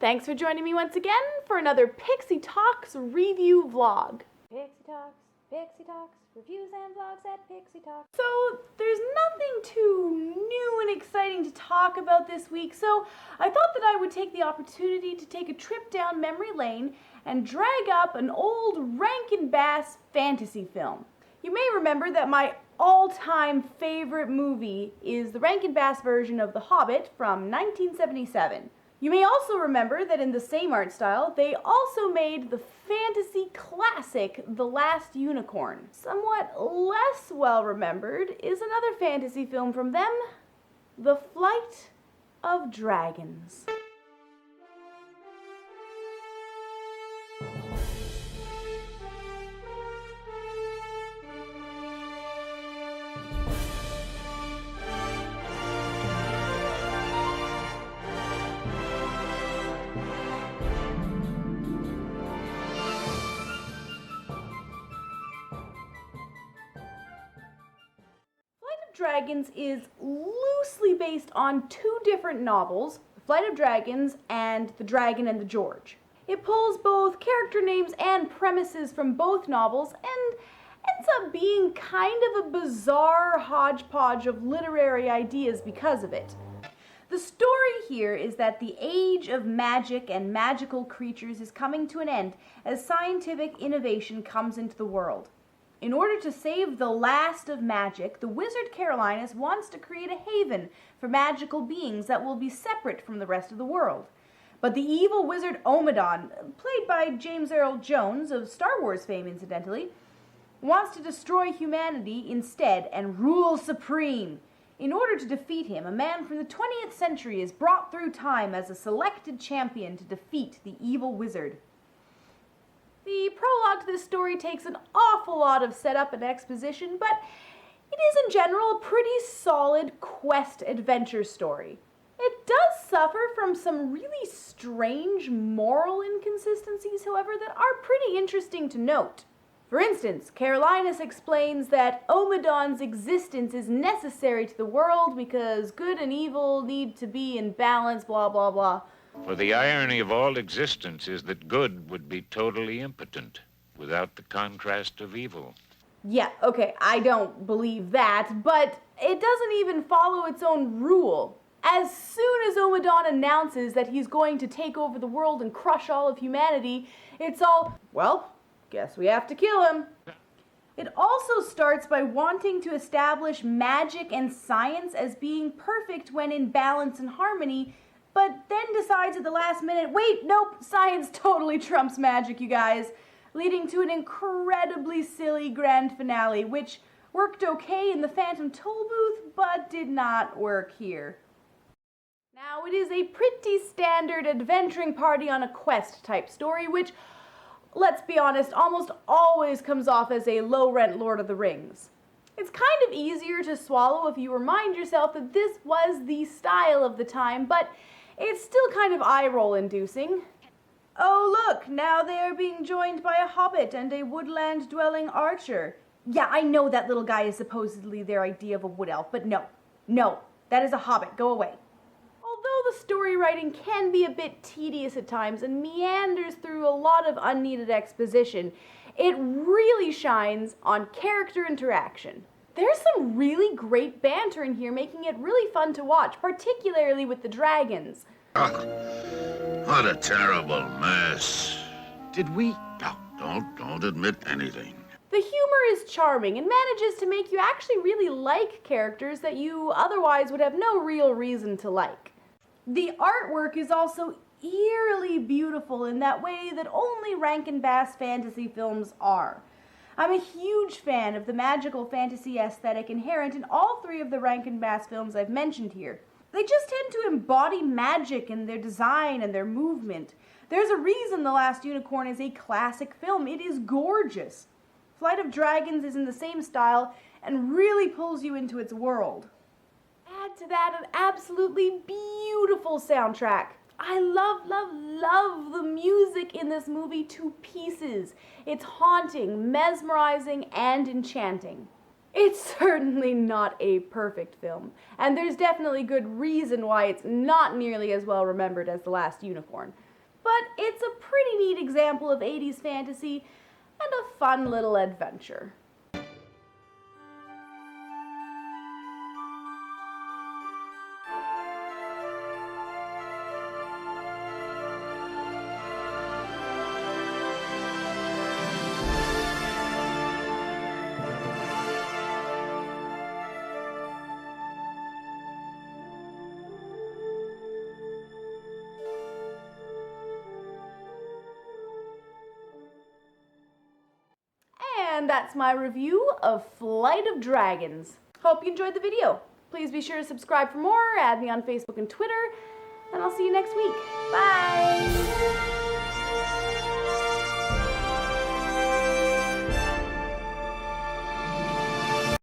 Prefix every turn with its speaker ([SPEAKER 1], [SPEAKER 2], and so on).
[SPEAKER 1] Thanks for joining me once again for another Pixie Talks review vlog.
[SPEAKER 2] Pixie Talks, reviews and vlogs at Pixie Talks.
[SPEAKER 1] So there's nothing too new and exciting to talk about this week, so I thought that I would take the opportunity to take a trip down memory lane and drag up an old Rankin Bass fantasy film. You may remember that my all-time favorite movie is the Rankin Bass version of The Hobbit from 1977. You may also remember that in the same art style, they also made the fantasy classic The Last Unicorn. Somewhat less well remembered is another fantasy film from them, The Flight of Dragons. Dragons is loosely based on two different novels, The Flight of Dragons and The Dragon and the George. It pulls both character names and premises from both novels and ends up being kind of a bizarre hodgepodge of literary ideas because of it. The story here is that the age of magic and magical creatures is coming to an end as scientific innovation comes into the world. In order to save the last of magic, the wizard Carolinus wants to create a haven for magical beings that will be separate from the rest of the world. But the evil wizard Omidon, played by James Earl Jones of Star Wars fame incidentally, wants to destroy humanity instead and rule supreme. In order to defeat him, a man from the 20th century is brought through time as a selected champion to defeat the evil wizard. The prologue to this story takes an awful lot of setup and exposition, but it is in general a pretty solid quest adventure story. It does suffer from some really strange moral inconsistencies, however, that are pretty interesting to note. For instance, Carolinus explains that Omidon's existence is necessary to the world because good and evil need to be in balance, blah blah blah.
[SPEAKER 3] For the irony of all existence is that good would be totally impotent without the contrast of evil.
[SPEAKER 1] Yeah, okay, I don't believe that, but it doesn't even follow its own rule. As soon as Omidon announces that he's going to take over the world and crush all of humanity, it's all, well, guess we have to kill him. It also starts by wanting to establish magic and science as being perfect when in balance and harmony, but then decides at the last minute, wait, nope, science totally trumps magic, you guys, leading to an incredibly silly grand finale, which worked okay in the Phantom Toll booth, but did not work here. Now, it is a pretty standard adventuring party on a quest type story, which, let's be honest, almost always comes off as a low-rent Lord of the Rings. It's kind of easier to swallow if you remind yourself that this was the style of the time, but it's still kind of eye-roll inducing. Oh look, now they are being joined by a hobbit and a woodland-dwelling archer. Yeah, I know that little guy is supposedly their idea of a wood elf, but no, that is a hobbit, go away. Although the story writing can be a bit tedious at times and meanders through a lot of unneeded exposition, it really shines on character interaction. There's some really great banter in here, making it really fun to watch, particularly with the dragons.
[SPEAKER 4] Oh, what a terrible mess.
[SPEAKER 3] Did we?
[SPEAKER 4] No, don't admit anything.
[SPEAKER 1] The humor is charming and manages to make you actually really like characters that you otherwise would have no real reason to like. The artwork is also eerily beautiful in that way that only Rankin Bass fantasy films are. I'm a huge fan of the magical fantasy aesthetic inherent in all three of the Rankin Bass films I've mentioned here. They just tend to embody magic in their design and their movement. There's a reason The Last Unicorn is a classic film. It is gorgeous. Flight of Dragons is in the same style and really pulls you into its world. Add to that an absolutely beautiful soundtrack. I love the music in this movie to pieces. It's haunting, mesmerizing, and enchanting. It's certainly not a perfect film, and there's definitely good reason why it's not nearly as well remembered as The Last Unicorn. but it's a pretty neat example of 80s fantasy and a fun little adventure. And that's my review of Flight of Dragons. Hope you enjoyed the video. Please be sure to subscribe for more, add me on Facebook and Twitter, and I'll see you next week. Bye!